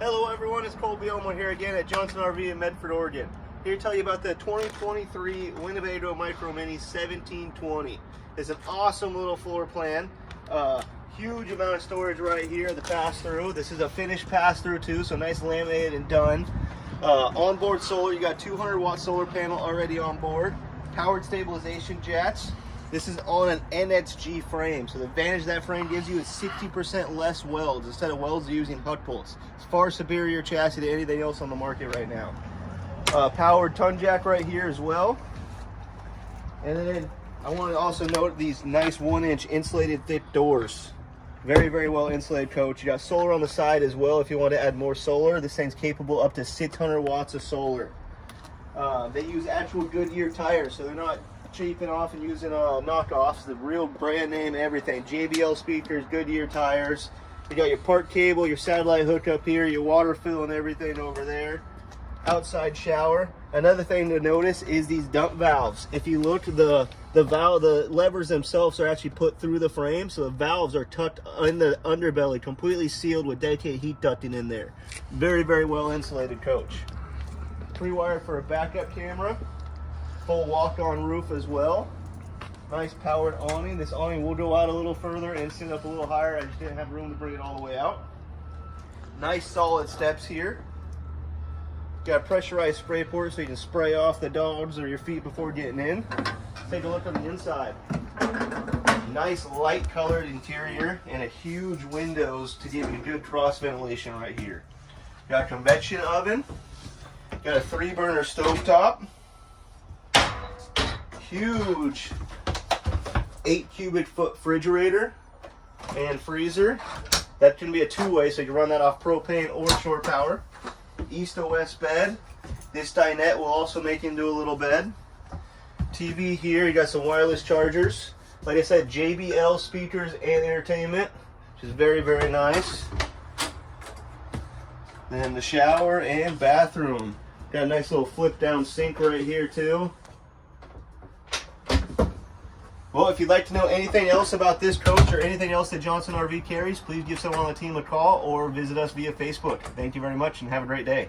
Hello everyone, it's Colby Elmo here again at Johnson RV in Medford, Oregon. Here to tell you about the 2023 Winnebago Micro Minnie 1720. It's an awesome little floor plan. Huge amount of storage right here, the pass-through. This is a finished pass-through too, so nice laminated and done. Onboard solar, you got 200 watt solar panel already on board. Powered stabilization jacks. This is on an NXG frame, so the advantage that frame gives you is 60% less welds. Instead of welds, you're using hut bolts. It's far superior chassis to anything else on the market right now. Powered ton jack right here as well. And then I want to also note these nice 1-inch insulated thick doors. Very, very well insulated, coach. You got solar on the side as well if you want to add more solar. This thing's capable up to 600 watts of solar. They use actual Goodyear tires, so they're not cheaping off and using knockoffs. The real brand name everything. JBL speakers, Goodyear tires. You got your park cable, your satellite hookup here, your water fill and everything over there. Outside shower. Another thing to notice is these dump valves. If you look, the levers themselves are actually put through the frame, so the valves are tucked in the underbelly, completely sealed with dedicated heat ducting in there. Very, very well insulated coach. Pre-wired for a backup camera. Full walk-on roof as well. Nice powered awning. This awning will go out a little further and sit up a little higher. I just didn't have room to bring it all the way out. Nice solid steps here. Got a pressurized spray port so you can spray off the dogs or your feet before getting in. Take a look on the inside. Nice light colored interior and a huge windows to give you good cross ventilation right here. Got a convection oven. Got a 3-burner stovetop. Huge 8 cubic foot refrigerator and freezer. That can be a 2-way, so you can run that off propane or shore power. East to west bed. This dinette will also make into a little bed. TV here, you got some wireless chargers. Like I said, JBL speakers and entertainment, which is very, very nice. Then the shower and bathroom. Got a nice little flip down sink right here too. Well, if you'd like to know anything else about this coach or anything else that Johnson RV carries, please give someone on the team a call or visit us via Facebook. Thank you very much and have a great day.